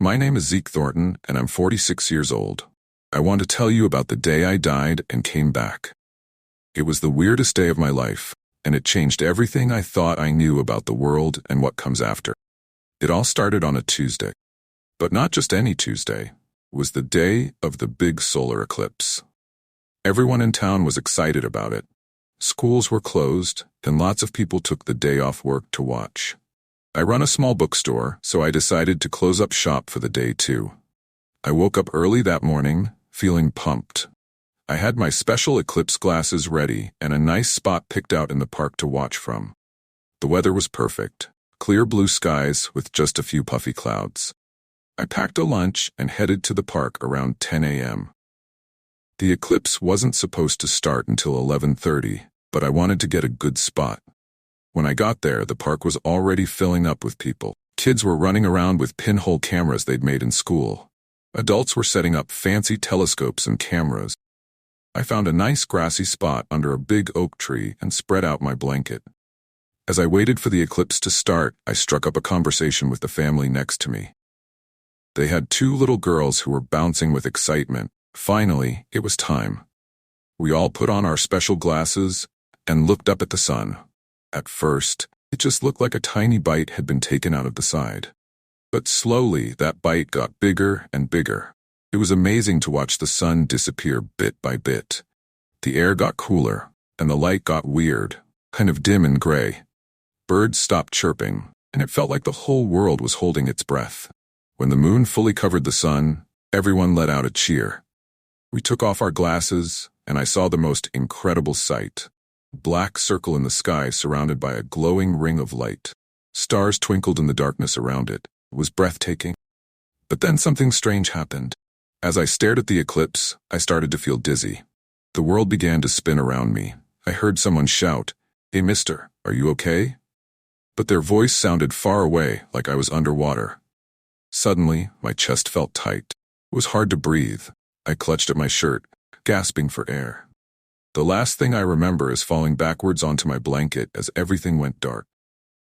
My name is Zeke Thornton, and I'm 46 years old. I want to tell you about the day I died and came back. It was the weirdest day of my life, and it changed everything I thought I knew about the world and what comes after. It all started on a Tuesday. But not just any Tuesday. It was the day of the big solar eclipse. Everyone in town was excited about it. Schools were closed, and lots of people took the day off work to watch. I run a small bookstore, so I decided to close up shop for the day too. I woke up early that morning, feeling pumped. I had my special eclipse glasses ready and a nice spot picked out in the park to watch from. The weather was perfect, clear blue skies with just a few puffy clouds. I packed a lunch and headed to the park around 10 a.m. The eclipse wasn't supposed to start until 11:30, but I wanted to get a good spot. When I got there, the park was already filling up with people. Kids were running around with pinhole cameras they'd made in school. Adults were setting up fancy telescopes and cameras. I found a nice grassy spot under a big oak tree and spread out my blanket. As I waited for the eclipse to start, I struck up a conversation with the family next to me. They had two little girls who were bouncing with excitement. Finally, it was time. We all put on our special glasses and looked up at the sun. At first, it just looked like a tiny bite had been taken out of the side. But slowly, that bite got bigger and bigger. It was amazing to watch the sun disappear bit by bit. The air got cooler, and the light got weird, kind of dim and gray. Birds stopped chirping, and it felt like the whole world was holding its breath. When the moon fully covered the sun, everyone let out a cheer. We took off our glasses, and I saw the most incredible sight. A black circle in the sky surrounded by a glowing ring of light. Stars twinkled in the darkness around it. It was breathtaking. But then something strange happened. As I stared at the eclipse, I started to feel dizzy. The world began to spin around me. I heard someone shout, "Hey mister, are you okay?" But their voice sounded far away, like I was underwater. Suddenly, my chest felt tight. It was hard to breathe. I clutched at my shirt, gasping for air. The last thing I remember is falling backwards onto my blanket as everything went dark.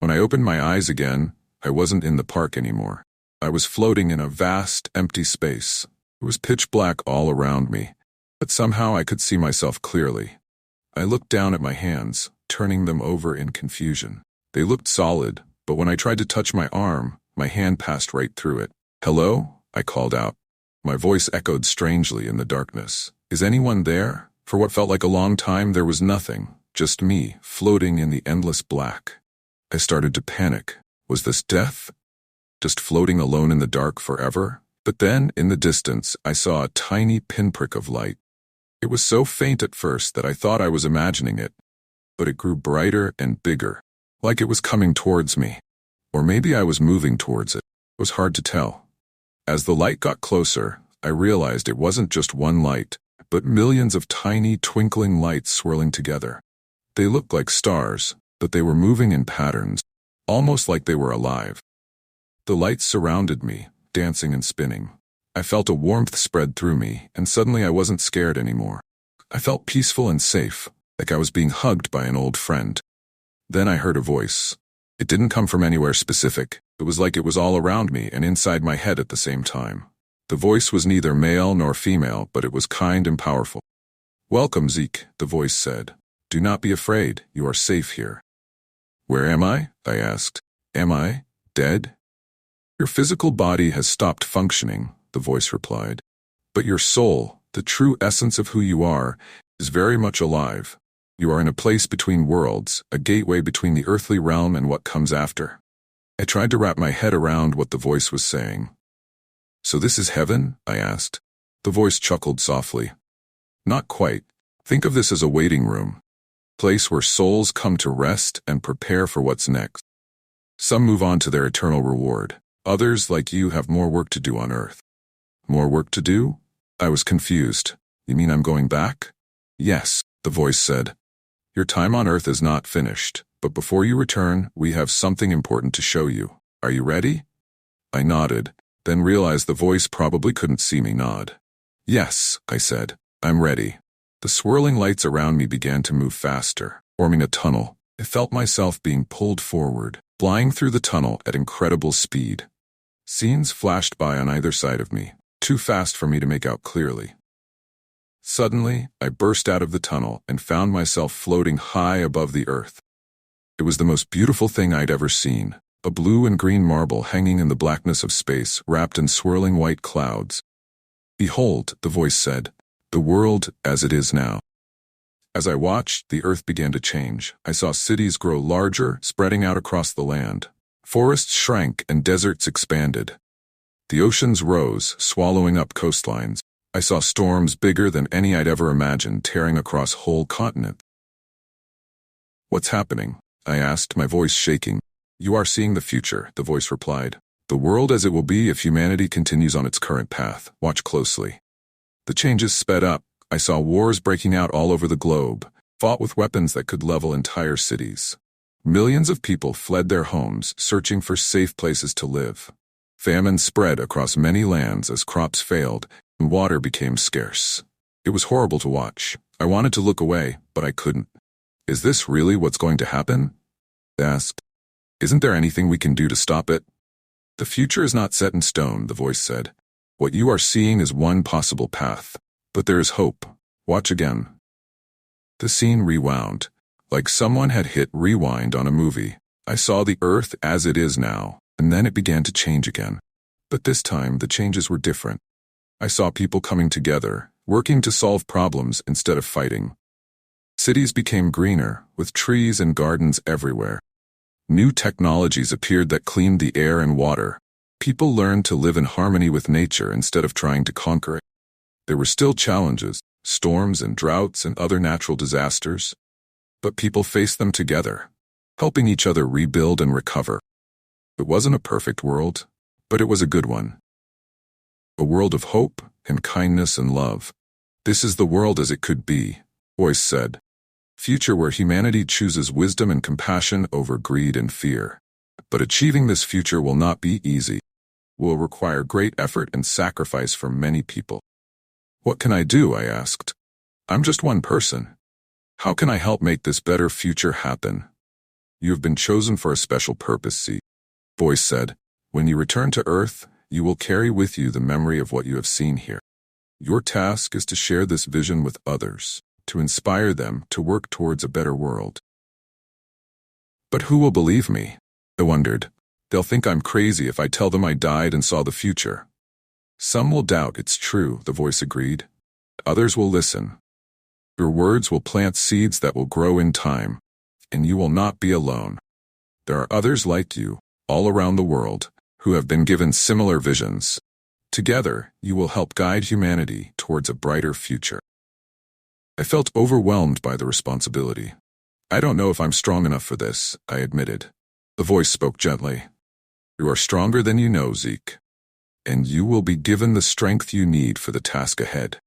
When I opened my eyes again, I wasn't in the park anymore. I was floating in a vast, empty space. It was pitch black all around me, but somehow I could see myself clearly. I looked down at my hands, turning them over in confusion. They looked solid, but when I tried to touch my arm, my hand passed right through it. "Hello?" I called out. My voice echoed strangely in the darkness. "Is anyone there?" For what felt like a long time, there was nothing, just me, floating in the endless black. I started to panic. Was this death? Just floating alone in the dark forever? But then, in the distance, I saw a tiny pinprick of light. It was so faint at first that I thought I was imagining it, but it grew brighter and bigger, like it was coming towards me. Or maybe I was moving towards it. It was hard to tell. As the light got closer, I realized it wasn't just one light, but millions of tiny, twinkling lights swirling together. They looked like stars, but they were moving in patterns, almost like they were alive. The lights surrounded me, dancing and spinning. I felt a warmth spread through me, and suddenly I wasn't scared anymore. I felt peaceful and safe, like I was being hugged by an old friend. Then I heard a voice. It didn't come from anywhere specific. It was like it was all around me and inside my head at the same time. The voice was neither male nor female, but it was kind and powerful. "Welcome, Zeke," the voice said. "Do not be afraid. You are safe here." "Where am I?" I asked. "Am I dead?" "Your physical body has stopped functioning," the voice replied. "But your soul, the true essence of who you are, is very much alive. You are in a place between worlds, a gateway between the earthly realm and what comes after." I tried to wrap my head around what the voice was saying. "So this is heaven?" I asked. The voice chuckled softly. "Not quite. Think of this as a waiting room. Place where souls come to rest and prepare for what's next. Some move on to their eternal reward. Others, like you, have more work to do on earth." "More work to do?" I was confused. "You mean I'm going back?" "Yes," the voice said. "Your time on earth is not finished, but before you return, we have something important to show you. Are you ready?" I nodded, then realized the voice probably couldn't see me nod. "Yes," I said, "I'm ready." The swirling lights around me began to move faster, forming a tunnel. I felt myself being pulled forward, flying through the tunnel at incredible speed. Scenes flashed by on either side of me, too fast for me to make out clearly. Suddenly, I burst out of the tunnel and found myself floating high above the earth. It was the most beautiful thing I'd ever seen, a blue and green marble hanging in the blackness of space, wrapped in swirling white clouds. "Behold," the voice said, "the world as it is now." As I watched, the earth began to change. I saw cities grow larger, spreading out across the land. Forests shrank and deserts expanded. The oceans rose, swallowing up coastlines. I saw storms bigger than any I'd ever imagined tearing across whole continents. "What's happening?" I asked, my voice shaking. "You are seeing the future," the voice replied. "The world as it will be if humanity continues on its current path. Watch closely." The changes sped up. I saw wars breaking out all over the globe, fought with weapons that could level entire cities. Millions of people fled their homes, searching for safe places to live. Famine spread across many lands as crops failed and water became scarce. It was horrible to watch. I wanted to look away, but I couldn't. "Is this really what's going to happen?" I asked. "Isn't there anything we can do to stop it?" "The future is not set in stone," the voice said. "What you are seeing is one possible path. But there is hope. Watch again." The scene rewound. Like someone had hit rewind on a movie. I saw the earth as it is now, and then it began to change again. But this time, the changes were different. I saw people coming together, working to solve problems instead of fighting. Cities became greener, with trees and gardens everywhere. New technologies appeared that cleaned the air and water. People learned to live in harmony with nature instead of trying to conquer it. There were still challenges, storms and droughts and other natural disasters. But people faced them together, helping each other rebuild and recover. It wasn't a perfect world, but it was a good one. A world of hope and kindness and love. "This is the world as it could be," voice said. "Future where humanity chooses wisdom and compassion over greed and fear. But achieving this future will not be easy. Will require great effort and sacrifice from many people." "What can I do?" I asked. "I'm just one person. How can I help make this better future happen?" "You have been chosen for a special purpose, Zeke," voice said. "When you return to Earth, you will carry with you the memory of what you have seen here. Your task is to share this vision with others, to inspire them to work towards a better world." "But who will believe me?" I wondered. "They'll think I'm crazy if I tell them I died and saw the future." "Some will doubt it's true," the voice agreed. "Others will listen. Your words will plant seeds that will grow in time, and you will not be alone. There are others like you, all around the world, who have been given similar visions. Together, you will help guide humanity towards a brighter future." I felt overwhelmed by the responsibility. "I don't know if I'm strong enough for this," I admitted. The voice spoke gently. "You are stronger than you know, Zeke, and you will be given the strength you need for the task ahead.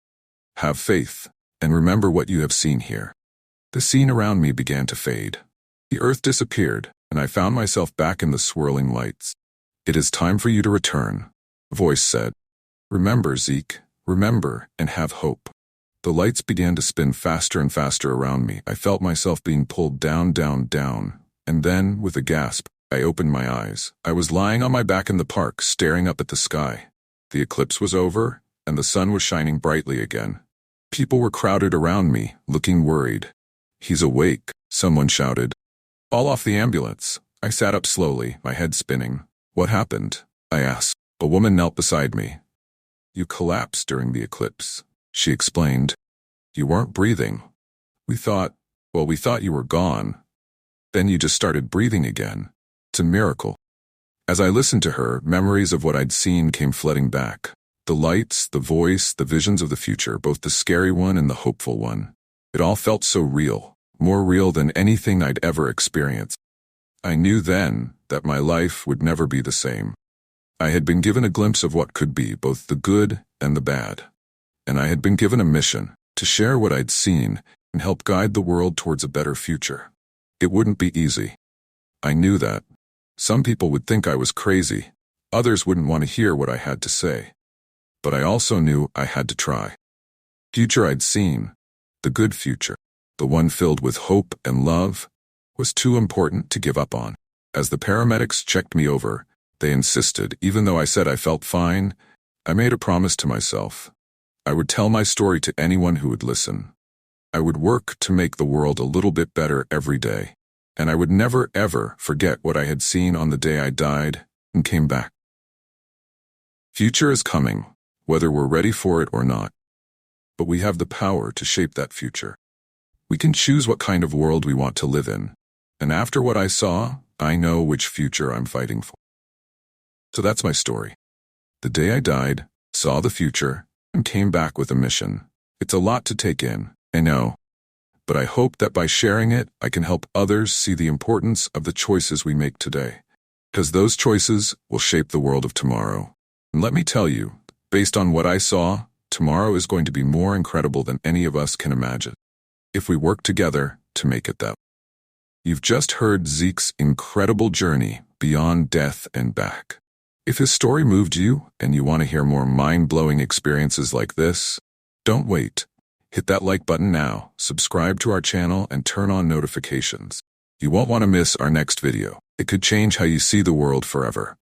Have faith, and remember what you have seen here." The scene around me began to fade. The earth disappeared, and I found myself back in the swirling lights. "It is time for you to return," the voice said. "Remember, Zeke, remember and have hope." The lights began to spin faster and faster around me. I felt myself being pulled down, down, down, and then, with a gasp, I opened my eyes. I was lying on my back in the park, staring up at the sky. The eclipse was over, and the sun was shining brightly again. People were crowded around me, looking worried. "He's awake," someone shouted. "All off the ambulance." I sat up slowly, my head spinning. "What happened?" I asked. A woman knelt beside me. "You collapsed during the eclipse," she explained. "You weren't breathing. We thought you were gone. Then you just started breathing again. It's a miracle." As I listened to her, memories of what I'd seen came flooding back. The lights, the voice, the visions of the future, both the scary one and the hopeful one. It all felt so real, more real than anything I'd ever experienced. I knew then that my life would never be the same. I had been given a glimpse of what could be, both the good and the bad. And I had been given a mission, to share what I'd seen and help guide the world towards a better future. It wouldn't be easy. I knew that. Some people would think I was crazy. Others wouldn't want to hear what I had to say. But I also knew I had to try. Future I'd seen, the good future, the one filled with hope and love, was too important to give up on. As the paramedics checked me over, They insisted, even though I said I felt fine. I made a promise to myself. I would tell my story to anyone who would listen. I would work to make the world a little bit better every day. And I would never, ever forget what I had seen on the day I died and came back. Future is coming, whether we're ready for it or not. But we have the power to shape that future. We can choose what kind of world we want to live in. And after what I saw, I know which future I'm fighting for. So that's my story. The day I died, saw the future, and came back with a mission. It's a lot to take in, I know. But I hope that by sharing it, I can help others see the importance of the choices we make today. Because those choices will shape the world of tomorrow. And let me tell you, based on what I saw, tomorrow is going to be more incredible than any of us can imagine, if we work together to make it that way. You've just heard Zeke's incredible journey beyond death and back. If his story moved you and you want to hear more mind-blowing experiences like this, don't wait. Hit that like button now, subscribe to our channel, and turn on notifications. You won't want to miss our next video. It could change how you see the world forever.